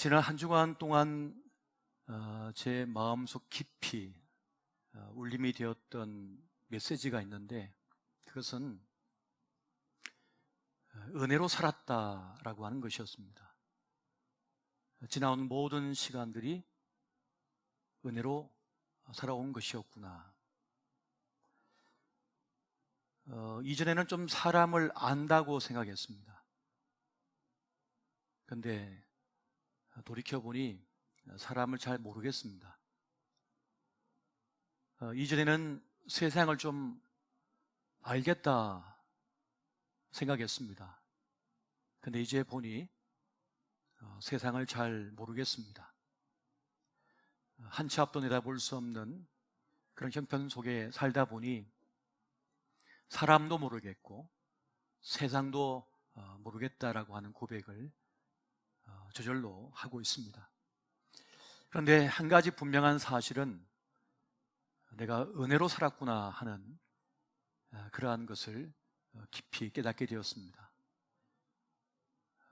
지난 한 주간 동안 제 마음속 깊이 울림이 되었던 메시지가 있는데, 그것은 은혜로 살았다라고 하는 것이었습니다. 지나온 모든 시간들이 은혜로 살아온 것이었구나. 이전에는 좀 사람을 안다고 생각했습니다. 그런데 돌이켜보니 사람을 잘 모르겠습니다. 이전에는 세상을 좀 알겠다 생각했습니다. 근데 이제 보니 세상을 잘 모르겠습니다. 한 치 앞도 내다볼 수 없는 그런 형편 속에 살다 보니 사람도 모르겠고 세상도 모르겠다라고 하는 고백을 저절로 하고 있습니다. 그런데 한 가지 분명한 사실은 내가 은혜로 살았구나 하는 그러한 것을 깊이 깨닫게 되었습니다.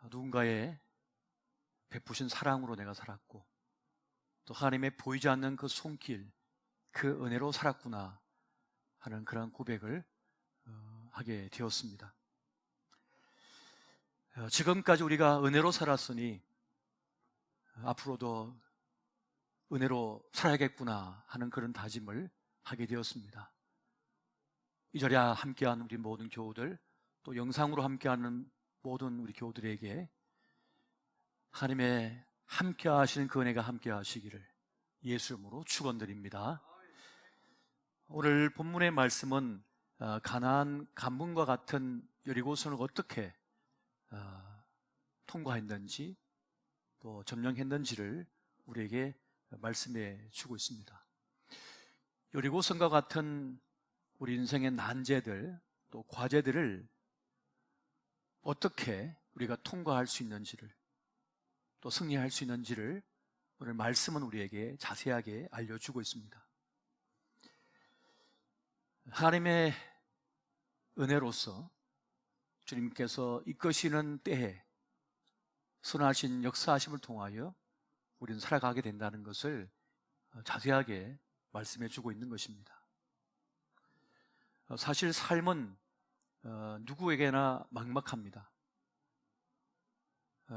누군가의 베푸신 사랑으로 내가 살았고, 또 하나님의 보이지 않는 그 손길, 그 은혜로 살았구나 하는 그런 고백을 하게 되었습니다. 지금까지 우리가 은혜로 살았으니 앞으로도 은혜로 살아야겠구나 하는 그런 다짐을 하게 되었습니다. 이 자리에 함께하는 우리 모든 교우들, 또 영상으로 함께하는 모든 우리 교우들에게 하나님의 함께하시는 그 은혜가 함께하시기를 예수 이름으로 축원드립니다. 오늘 본문의 말씀은 가나안 간문과 같은 여리고성을 어떻게 통과했는지, 또 점령했는지를 우리에게 말씀해 주고 있습니다. 여리고성과 같은 우리 인생의 난제들, 또 과제들을 어떻게 우리가 통과할 수 있는지를, 또 승리할 수 있는지를 오늘 말씀은 우리에게 자세하게 알려주고 있습니다. 하나님의 은혜로서 주님께서 이끄시는 때에 선하신 역사하심을 통하여 우리는 살아가게 된다는 것을 자세하게 말씀해 주고 있는 것입니다. 사실 삶은 누구에게나 막막합니다.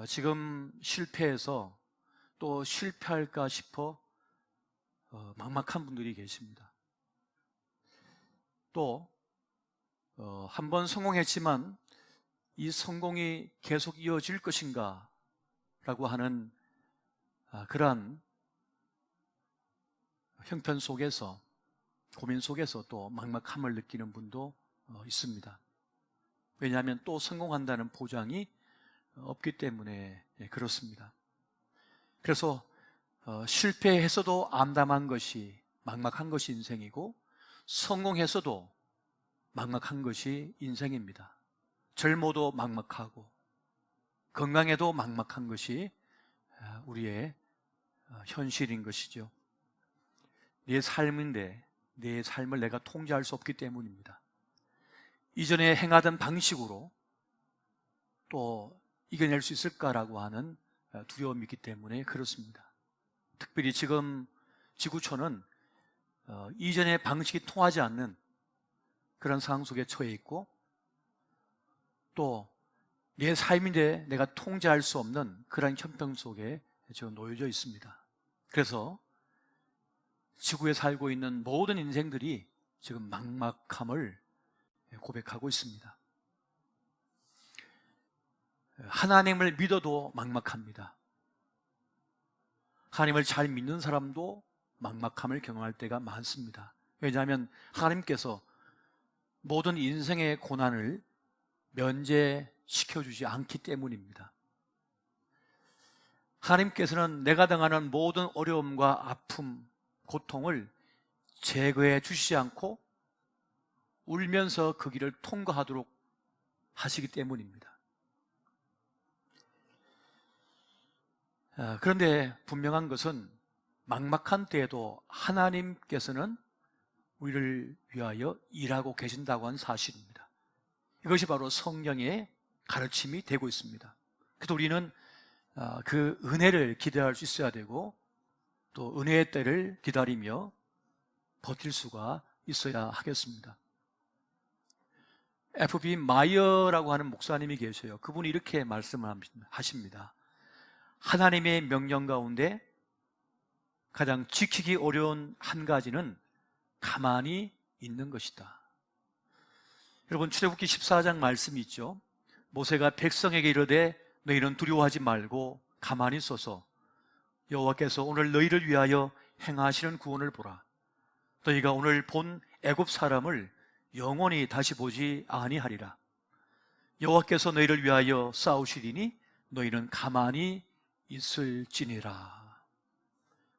지금 실패해서 또 실패할까 싶어 막막한 분들이 계십니다. 또 한 번 성공했지만 이 성공이 계속 이어질 것인가 라고 하는 그러한 형편 속에서, 고민 속에서 또 막막함을 느끼는 분도 있습니다. 왜냐하면 또 성공한다는 보장이 없기 때문에 그렇습니다. 그래서 실패해서도 암담한 것이, 막막한 것이 인생이고, 성공해서도 막막한 것이 인생입니다. 젊어도 막막하고 건강해도 막막한 것이 우리의 현실인 것이죠. 내 삶인데 내 삶을 내가 통제할 수 없기 때문입니다. 이전에 행하던 방식으로 또 이겨낼 수 있을까라고 하는 두려움이 있기 때문에 그렇습니다. 특별히 지금 지구촌은 이전의 방식이 통하지 않는 그런 상황 속에 처해 있고, 또 내 삶인데 내가 통제할 수 없는 그런 형편 속에 지금 놓여져 있습니다. 그래서 지구에 살고 있는 모든 인생들이 지금 막막함을 고백하고 있습니다. 하나님을 믿어도 막막합니다. 하나님을 잘 믿는 사람도 막막함을 경험할 때가 많습니다. 왜냐하면 하나님께서 모든 인생의 고난을 면제시켜주지 않기 때문입니다. 하나님께서는 내가 당하는 모든 어려움과 아픔, 고통을 제거해 주시지 않고 울면서 그 길을 통과하도록 하시기 때문입니다. 그런데 분명한 것은 막막한 때에도 하나님께서는 우리를 위하여 일하고 계신다고 하는 사실입니다. 이것이 바로 성경의 가르침이 되고 있습니다. 그래서 우리는 그 은혜를 기대할 수 있어야 되고 또 은혜의 때를 기다리며 버틸 수가 있어야 하겠습니다. F.B. 마이어라고 하는 목사님이 계셔요. 그분이 이렇게 말씀을 하십니다. 하나님의 명령 가운데 가장 지키기 어려운 한 가지는 가만히 있는 것이다. 여러분, 출애굽기 14장 말씀이 있죠. 모세가 백성에게 이르되 너희는 두려워하지 말고 가만히 있어서 여호와께서 오늘 너희를 위하여 행하시는 구원을 보라. 너희가 오늘 본 애굽 사람을 영원히 다시 보지 아니하리라. 여호와께서 너희를 위하여 싸우시리니 너희는 가만히 있을지니라.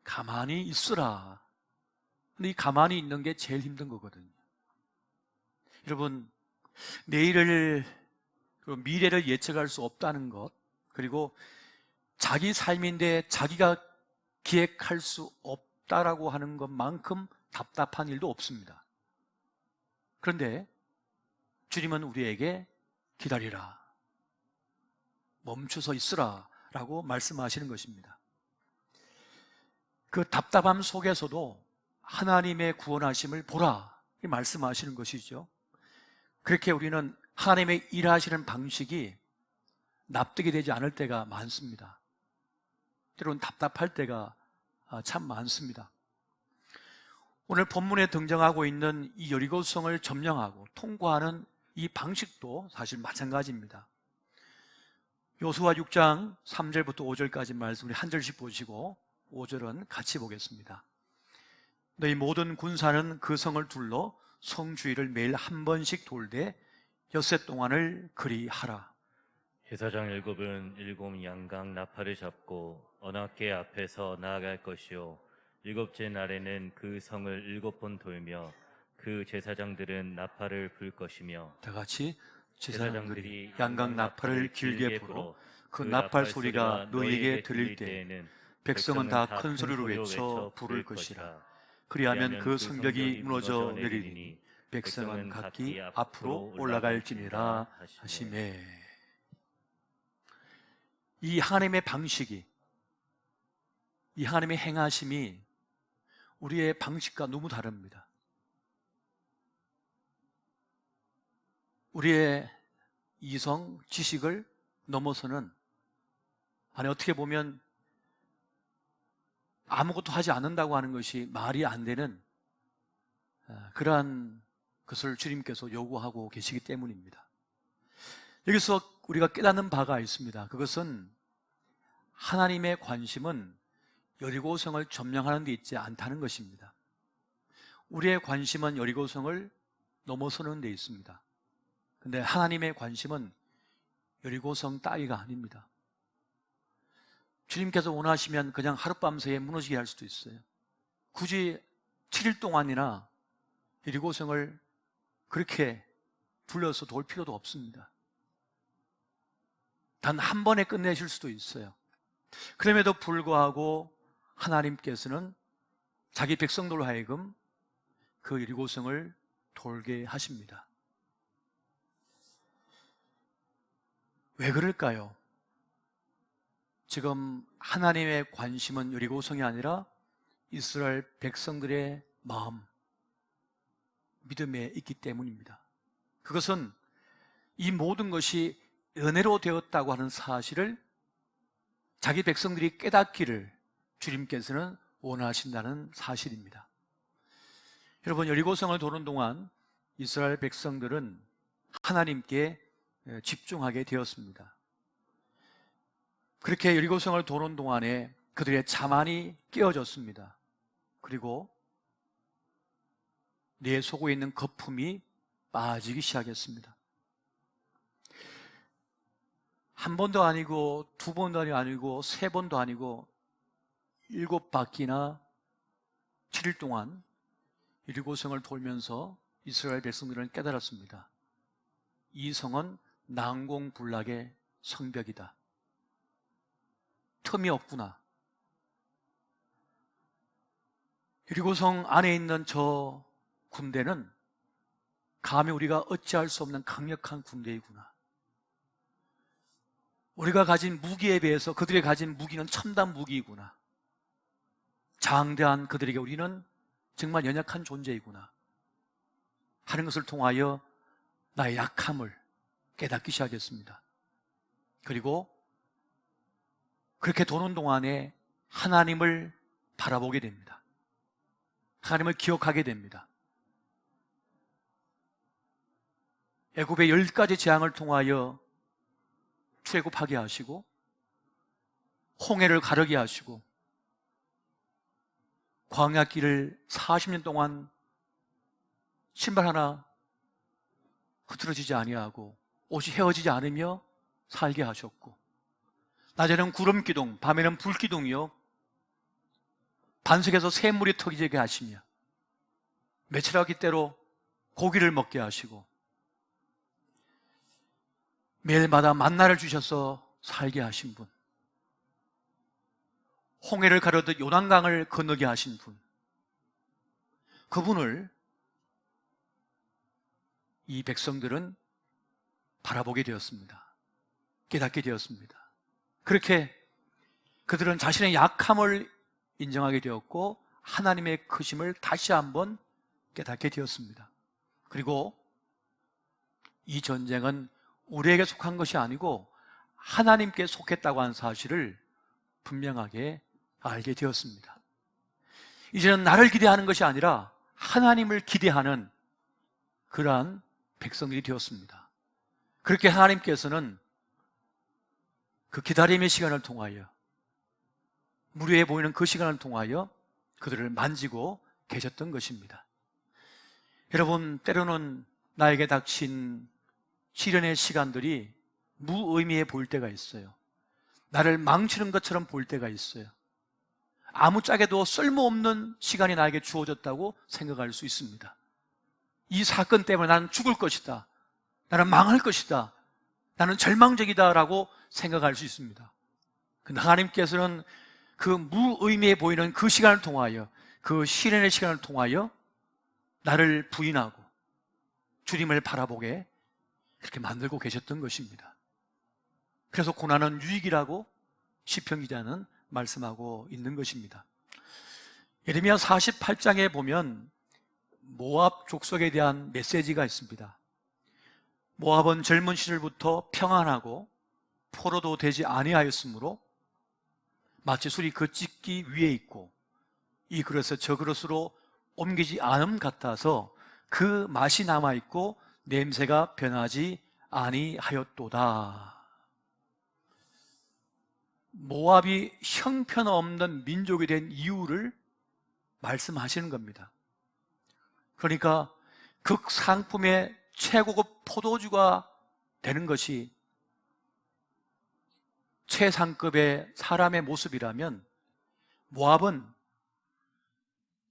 가만히 있으라. 근데 이 가만히 있는 게 제일 힘든 거거든요. 여러분, 내일을, 미래를 예측할 수 없다는 것, 그리고 자기 삶인데 자기가 기획할 수 없다라고 하는 것만큼 답답한 일도 없습니다. 그런데 주님은 우리에게 기다리라, 멈춰서 있으라 라고 말씀하시는 것입니다. 그 답답함 속에서도 하나님의 구원하심을 보라 말씀하시는 것이죠. 그렇게 우리는 하나님의 일하시는 방식이 납득이 되지 않을 때가 많습니다. 때로는 답답할 때가 참 많습니다. 오늘 본문에 등장하고 있는 이 여리고성을 점령하고 통과하는 이 방식도 사실 마찬가지입니다. 요수아 6장 3절부터 5절까지 말씀 우리 한 절씩 보시고 5절은 같이 보겠습니다. 너희 모든 군사는 그 성을 둘러 성 주위를 매일 한 번씩 돌되 엿새 동안을 그리 하라. 제사장 7은 7 양각 나팔을 잡고 언약궤 앞에서 나아갈 것이요 7째 날에는 그 성을 7번 돌며 그 제사장들은 나팔을 불 것이며 다 같이 제사장들이 양각 나팔을 길게 불어 그 나팔 소리가 너희에게 들릴 때에는 백성은 다 큰 소리로 외쳐 부를 것이라. 그리하면 그 성벽이 무너져 내리리니 백성은 각기 앞으로 올라갈지니라 하시매. 이 하나님의 방식이, 이 하나님의 행하심이 우리의 방식과 너무 다릅니다. 우리의 이성, 지식을 넘어서는, 아니 어떻게 보면 아무것도 하지 않는다고 하는 것이 말이 안 되는 그러한 것을 주님께서 요구하고 계시기 때문입니다. 여기서 우리가 깨닫는 바가 있습니다. 그것은 하나님의 관심은 여리고성을 점령하는 데 있지 않다는 것입니다. 우리의 관심은 여리고성을 넘어서는 데 있습니다. 근데 하나님의 관심은 여리고성 따위가 아닙니다. 주님께서 원하시면 그냥 하룻밤새에 무너지게 할 수도 있어요. 굳이 7일 동안이나 여리고성을 그렇게 둘러서 돌 필요도 없습니다. 단 한 번에 끝내실 수도 있어요. 그럼에도 불구하고 하나님께서는 자기 백성들로 하여금 그 여리고성을 돌게 하십니다. 왜 그럴까요? 지금 하나님의 관심은 여리고성이 아니라 이스라엘 백성들의 마음, 믿음에 있기 때문입니다. 그것은 이 모든 것이 은혜로 되었다고 하는 사실을 자기 백성들이 깨닫기를 주님께서는 원하신다는 사실입니다. 여러분, 여리고성을 도는 동안 이스라엘 백성들은 하나님께 집중하게 되었습니다. 그렇게 여리고성을 도는 동안에 그들의 자만이 깨어졌습니다. 그리고 내 속에 있는 거품이 빠지기 시작했습니다. 한 번도 아니고 두 번도 아니고 세 번도 아니고 7바퀴나 7일 동안 여리고성을 돌면서 이스라엘 백성들은 깨달았습니다. 이 성은 난공불락의 성벽이다. 틈이 없구나. 여리고성 안에 있는 저 군대는 감히 우리가 어찌할 수 없는 강력한 군대이구나. 우리가 가진 무기에 비해서 그들이 가진 무기는 첨단 무기이구나. 장대한 그들에게 우리는 정말 연약한 존재이구나 하는 것을 통하여 나의 약함을 깨닫기 시작했습니다. 그리고 그렇게 도는 동안에 하나님을 바라보게 됩니다. 하나님을 기억하게 됩니다. 애굽의 10가지 재앙을 통하여 출애굽하게 하시고 홍해를 가르게 하시고 광야길을 40년 동안 신발 하나 흐트러지지 아니하고 옷이 헤어지지 않으며 살게 하셨고, 낮에는 구름기둥 밤에는 불기둥이요 반석에서 샘물이 터지게 하시며 메추라기 때로 고기를 먹게 하시고 매일마다 만나를 주셔서 살게 하신 분, 홍해를 가르듯 요단강을 건너게 하신 분, 그분을 이 백성들은 바라보게 되었습니다. 깨닫게 되었습니다. 그렇게 그들은 자신의 약함을 인정하게 되었고 하나님의 크심을 다시 한번 깨닫게 되었습니다. 그리고 이 전쟁은 우리에게 속한 것이 아니고 하나님께 속했다고 하는 사실을 분명하게 알게 되었습니다. 이제는 나를 기대하는 것이 아니라 하나님을 기대하는 그러한 백성들이 되었습니다. 그렇게 하나님께서는 그 기다림의 시간을 통하여, 무료해 보이는 그 시간을 통하여 그들을 만지고 계셨던 것입니다. 여러분, 때로는 나에게 닥친 시련의 시간들이 무의미해 보일 때가 있어요. 나를 망치는 것처럼 보일 때가 있어요. 아무짝에도 쓸모없는 시간이 나에게 주어졌다고 생각할 수 있습니다. 이 사건 때문에 나는 죽을 것이다, 나는 망할 것이다, 나는 절망적이다 라고 생각할 수 있습니다. 근데 하나님께서는 그 무의미해 보이는 그 시간을 통하여, 그 시련의 시간을 통하여 나를 부인하고 주님을 바라보게 그렇게 만들고 계셨던 것입니다. 그래서 고난은 유익이라고 시편 기자는 말씀하고 있는 것입니다. 예레미야 48장에 보면 모압 족속에 대한 메시지가 있습니다. 모압은 젊은 시절부터 평안하고 포로도 되지 아니하였으므로 마치 술이 그 찢기 위에 있고 이 그릇에 저 그릇으로 옮기지 않음 같아서 그 맛이 남아있고 냄새가 변하지 아니하였도다. 모압이 형편없는 민족이 된 이유를 말씀하시는 겁니다. 그러니까 극상품의 최고급 포도주가 되는 것이 최상급의 사람의 모습이라면 모압은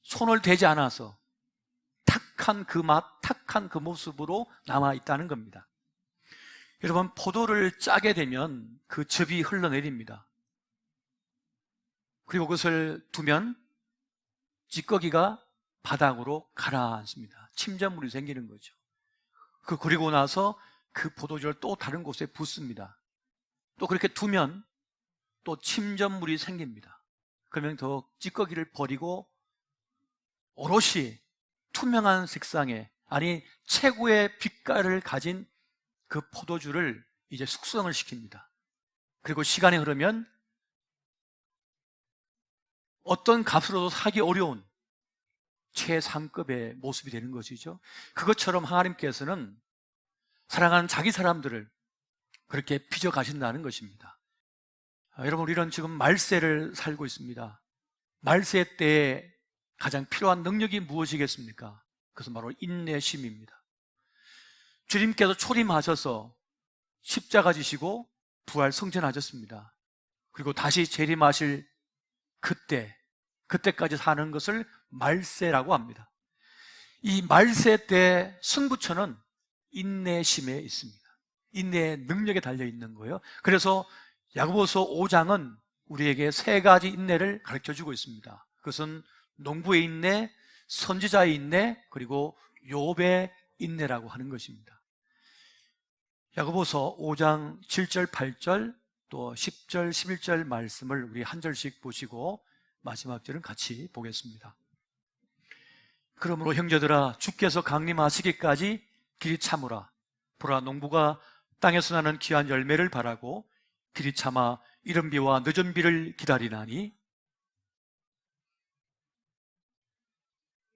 손을 대지 않아서 탁한 그 맛, 탁한 그 모습으로 남아있다는 겁니다. 여러분, 포도를 짜게 되면 그 즙이 흘러내립니다. 그리고 그것을 두면 찌꺼기가 바닥으로 가라앉습니다. 침전물이 생기는 거죠. 그리고 나서 그 포도주를 또 다른 곳에 붓습니다. 또 그렇게 두면 또 침전물이 생깁니다. 그러면 더 찌꺼기를 버리고 오롯이 투명한 색상의, 아니 최고의 빛깔을 가진 그 포도주를 이제 숙성을 시킵니다. 그리고 시간이 흐르면 어떤 값으로도 사기 어려운 최상급의 모습이 되는 것이죠. 그것처럼 하나님께서는 사랑하는 자기 사람들을 그렇게 빚어 가신다는 것입니다. 여러분, 우리는 지금 말세를 살고 있습니다. 말세 때에 가장 필요한 능력이 무엇이겠습니까? 그것은 바로 인내심입니다. 주님께서 초림하셔서 십자가 지시고 부활 승천하셨습니다. 그리고 다시 재림하실 그때까지 사는 것을 말세라고 합니다. 이 말세 때 승부처는 인내심에 있습니다. 인내의 능력에 달려있는 거예요. 그래서 야고보서 5장은 우리에게 3가지 인내를 가르쳐주고 있습니다. 그것은 농부의 인내, 선지자의 인내, 그리고 욥의 인내라고 하는 것입니다. 야고보서 5장 7절, 8절 또 10절, 11절 말씀을 우리 한 절씩 보시고 마지막 절은 같이 보겠습니다. 그러므로 형제들아, 주께서 강림하시기까지 길이 참으라. 보라, 농부가 땅에서 나는 귀한 열매를 바라고 길이 참아 이른 비와 늦은 비를 기다리나니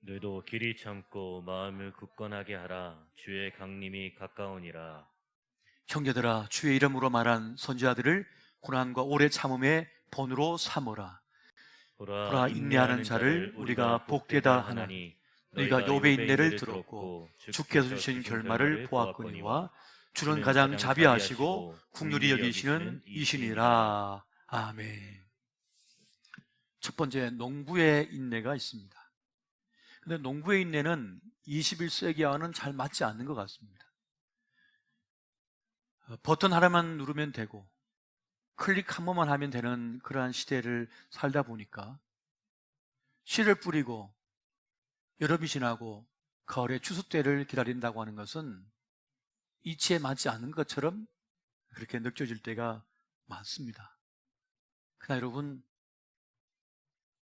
너도 길이 참고 마음을 굳건하게 하라. 주의 강림이 가까우니라. 형제들아, 주의 이름으로 말한 선지자들을 고난과 오래 참음의 본으로 삼으라. 보라, 인내하는 자를 우리가 복되다 하나니 너희가 욥의 인내를 들었고 주께서 주신 결말을 보았거니와 주는 가장 자비하시고 긍휼히 여기시는 이시니라. 아멘. 첫 번째, 농부의 인내가 있습니다. 근데 농부의 인내는 21세기와는 잘 맞지 않는 것 같습니다. 버튼 하나만 누르면 되고 클릭 한 번만 하면 되는 그러한 시대를 살다 보니까 씨를 뿌리고 여름이 지나고 가을에 추수 때를 기다린다고 하는 것은 이치에 맞지 않는 것처럼 그렇게 느껴질 때가 많습니다. 그러나 여러분,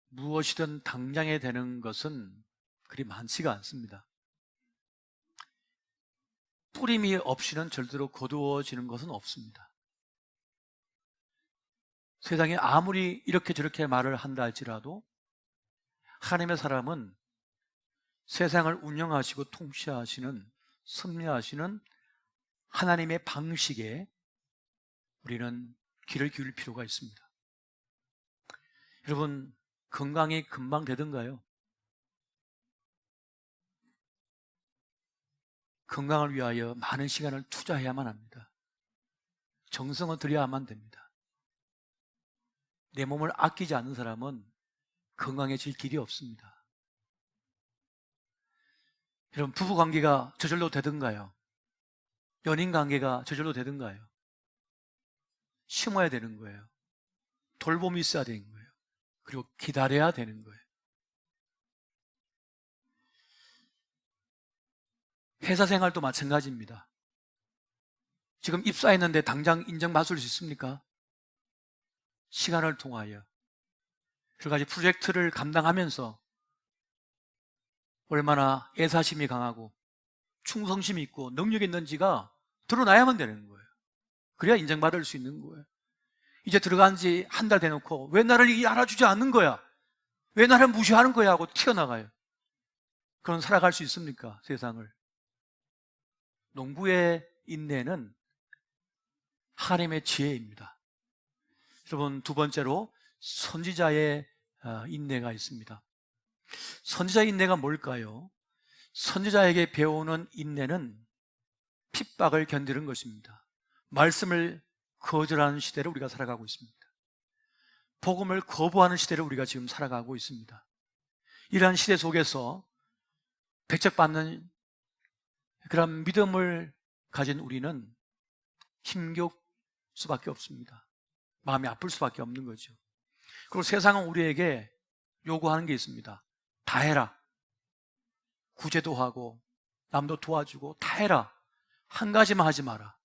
무엇이든 당장에 되는 것은 그리 많지가 않습니다. 뿌림이 없이는 절대로 거두어지는 것은 없습니다. 세상에 아무리 이렇게 저렇게 말을 한다 할지라도 하나님의 사람은 세상을 운영하시고 통치하시는, 섭리하시는 하나님의 방식에 우리는 귀를 기울일 필요가 있습니다. 여러분, 건강이 금방 되던가요? 건강을 위하여 많은 시간을 투자해야만 합니다. 정성을 들여야만 됩니다. 내 몸을 아끼지 않는 사람은 건강해질 길이 없습니다. 여러분, 부부관계가 저절로 되던가요? 연인관계가 저절로 되던가요? 심어야 되는 거예요. 돌봄이 있어야 되는 거예요. 그리고 기다려야 되는 거예요. 회사 생활도 마찬가지입니다. 지금 입사했는데 당장 인정받을 수 있습니까? 시간을 통하여 여러 가지 프로젝트를 감당하면서 얼마나 애사심이 강하고 충성심이 있고 능력이 있는지가 드러나야만 되는 거예요. 그래야 인정받을 수 있는 거예요. 이제 들어간 지 한 달 돼놓고 왜 나를 알아주지 않는 거야? 왜 나를 무시하는 거야? 하고 튀어나가요. 그런 살아갈 수 있습니까? 세상을. 농부의 인내는 하나님의 지혜입니다. 여러분, 두 번째로 선지자의 인내가 있습니다. 선지자의 인내가 뭘까요? 선지자에게 배우는 인내는 핍박을 견디는 것입니다. 말씀을 거절하는 시대를 우리가 살아가고 있습니다. 복음을 거부하는 시대를 우리가 지금 살아가고 있습니다. 이러한 시대 속에서 배척받는 그런 믿음을 가진 우리는 힘겨울 수밖에 없습니다. 마음이 아플 수밖에 없는 거죠. 그리고 세상은 우리에게 요구하는 게 있습니다. 다 해라. 구제도 하고 남도 도와주고 다 해라. 한 가지만 하지 마라.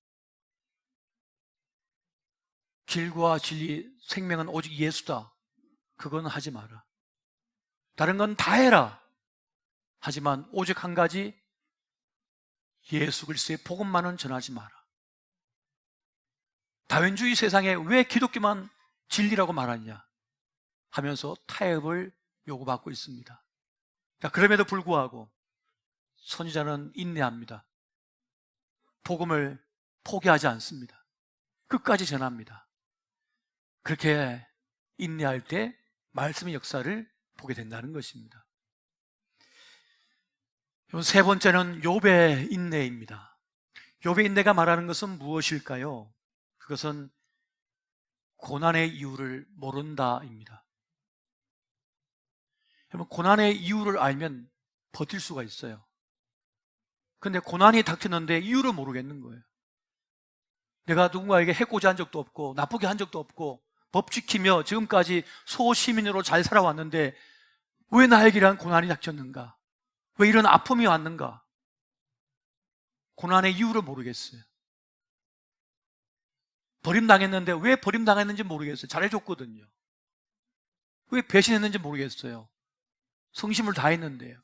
길과 진리, 생명은 오직 예수다. 그건 하지 마라. 다른 건 다 해라. 하지만 오직 한 가지, 예수 그리스도의 복음만은 전하지 마라. 다윈주의 세상에 왜 기독교만 진리라고 말하냐 하면서 타협을 요구받고 있습니다. 그럼에도 불구하고 선지자는 인내합니다. 복음을 포기하지 않습니다. 끝까지 전합니다. 그렇게 인내할 때 말씀의 역사를 보게 된다는 것입니다. 세 번째는 욥의 인내입니다. 욥의 인내가 말하는 것은 무엇일까요? 그것은 고난의 이유를 모른다입니다. 여러분, 고난의 이유를 알면 버틸 수가 있어요. 근데 고난이 닥쳤는데 이유를 모르겠는 거예요. 내가 누군가에게 해코지 한 적도 없고 나쁘게 한 적도 없고 법 지키며 지금까지 소시민으로 잘 살아왔는데 왜 나에게 이런 고난이 닥쳤는가? 왜 이런 아픔이 왔는가? 고난의 이유를 모르겠어요. 버림당했는데 왜 버림당했는지 모르겠어요. 잘해줬거든요. 왜 배신했는지 모르겠어요. 성심을 다했는데요.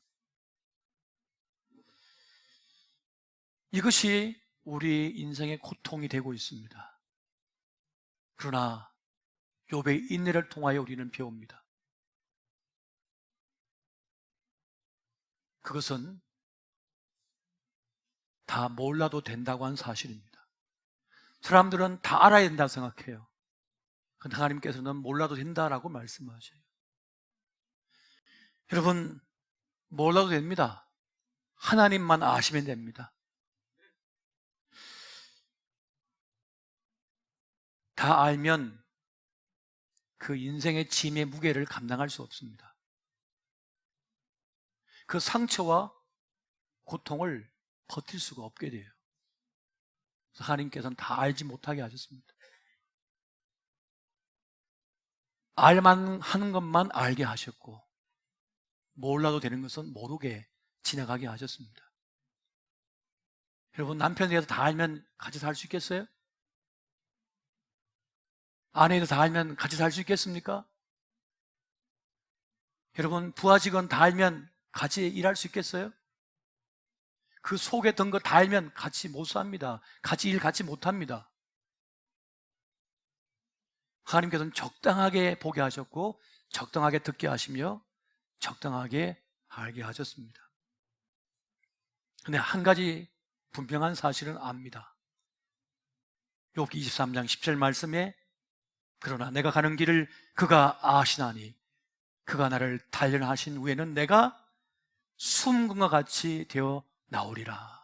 이것이 우리 인생의 고통이 되고 있습니다. 그러나 욥의 인내를 통하여 우리는 배웁니다. 그것은 다 몰라도 된다고 하는 사실입니다. 사람들은 다 알아야 된다고 생각해요. 그런데 하나님께서는 몰라도 된다라고 말씀하셔요. 여러분, 몰라도 됩니다. 하나님만 아시면 됩니다. 다 알면 그 인생의 짐의 무게를 감당할 수 없습니다. 그 상처와 고통을 버틸 수가 없게 돼요. 그래서 하나님께서는 다 알지 못하게 하셨습니다. 알만 하는 것만 알게 하셨고, 몰라도 되는 것은 모르게 지나가게 하셨습니다. 여러분, 남편에 대해서 다 알면 같이 살 수 있겠어요? 아내에 대해서 다 알면 같이 살 수 있겠습니까? 여러분, 부하 직원 다 알면 같이 일할 수 있겠어요? 그 속에 든 거 다 알면 같이 못 삽니다. 같이 일 같이 못 합니다. 하나님께서는 적당하게 보게 하셨고, 적당하게 듣게 하시며, 적당하게 알게 하셨습니다. 근데 한 가지 분명한 사실은 압니다. 욥기 23장 10절 말씀에 그러나 내가 가는 길을 그가 아시나니 그가 나를 단련하신 후에는 내가 숨금과 같이 되어 나오리라.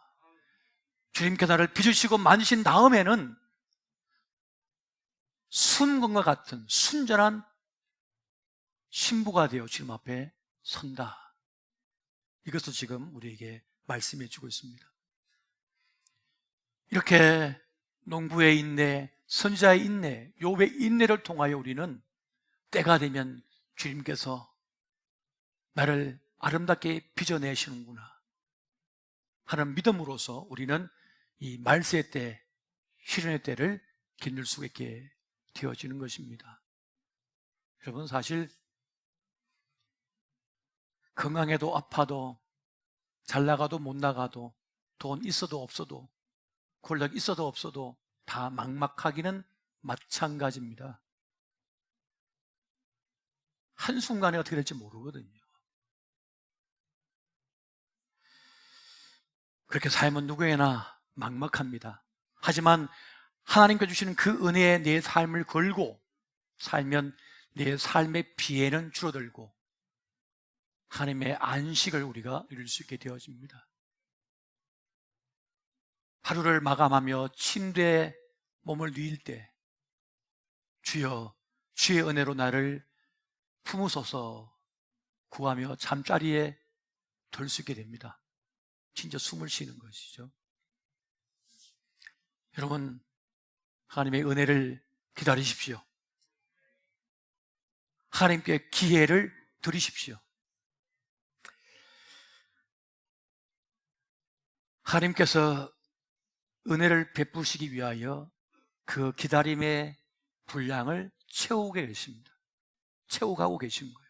주님께 나를 빚으시고 만지신 다음에는 숨금과 같은 순전한 신부가 되어 주님 앞에 선다. 이것도 지금 우리에게 말씀해 주고 있습니다. 이렇게 농부의 인내, 선지자의 인내, 욥의 인내를 통하여 우리는 때가 되면 주님께서 나를 아름답게 빚어내시는구나 하는 믿음으로써 우리는 이 말세의 때, 희련의 때를 견딜 수 있게 되어지는 것입니다. 여러분, 사실 건강해도 아파도 잘 나가도 못 나가도 돈 있어도 없어도 권력 있어도 없어도 다 막막하기는 마찬가지입니다. 한순간에 어떻게 될지 모르거든요. 그렇게 삶은 누구에나 막막합니다. 하지만 하나님께 주시는 그 은혜에 내 삶을 걸고 살면 내 삶의 피해는 줄어들고 하나님의 안식을 우리가 누릴 수 있게 되어집니다. 하루를 마감하며 침대에 몸을 누일 때 주여 주의 은혜로 나를 품으소서 구하며 잠자리에 들 수 있게 됩니다. 진짜 숨을 쉬는 것이죠. 여러분, 하나님의 은혜를 기다리십시오. 하나님께 기회를 드리십시오. 하나님께서 은혜를 베푸시기 위하여 그 기다림의 분량을 채우게 계십니다. 채워가고 계신 거예요.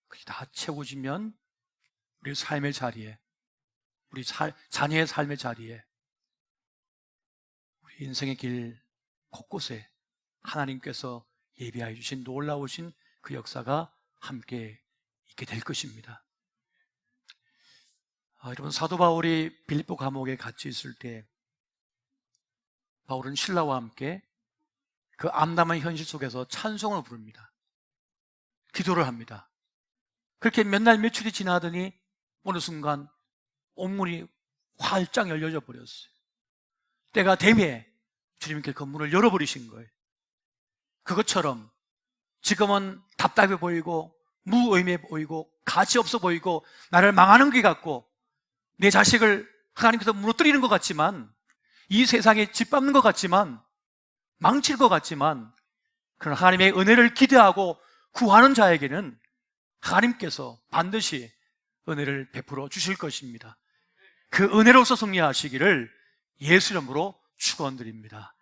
그게 다 채워지면 우리 삶의 자리에, 우리 자녀의 삶의 자리에, 우리 인생의 길 곳곳에 하나님께서 예비하여 주신 놀라우신 그 역사가 함께 있게 될 것입니다. 여러분, 사도 바울이 빌립보 감옥에 갇혀 있을 때 바울은 신라와 함께 그 암담한 현실 속에서 찬송을 부릅니다. 기도를 합니다. 그렇게 몇 날 며칠이 지나더니 어느 순간 온문이 활짝 열려져 버렸어요. 때가 되매 주님께 그 문을 열어버리신 거예요. 그것처럼 지금은 답답해 보이고 무의미해 보이고 가치 없어 보이고 나를 망하는 것 같고 내 자식을 하나님께서 무너뜨리는 것 같지만 이 세상에 짓밟는 것 같지만 망칠 것 같지만 그러나 하나님의 은혜를 기대하고 구하는 자에게는 하나님께서 반드시 은혜를 베풀어 주실 것입니다. 그 은혜로서 승리하시기를 예수 이름으로 축원드립니다.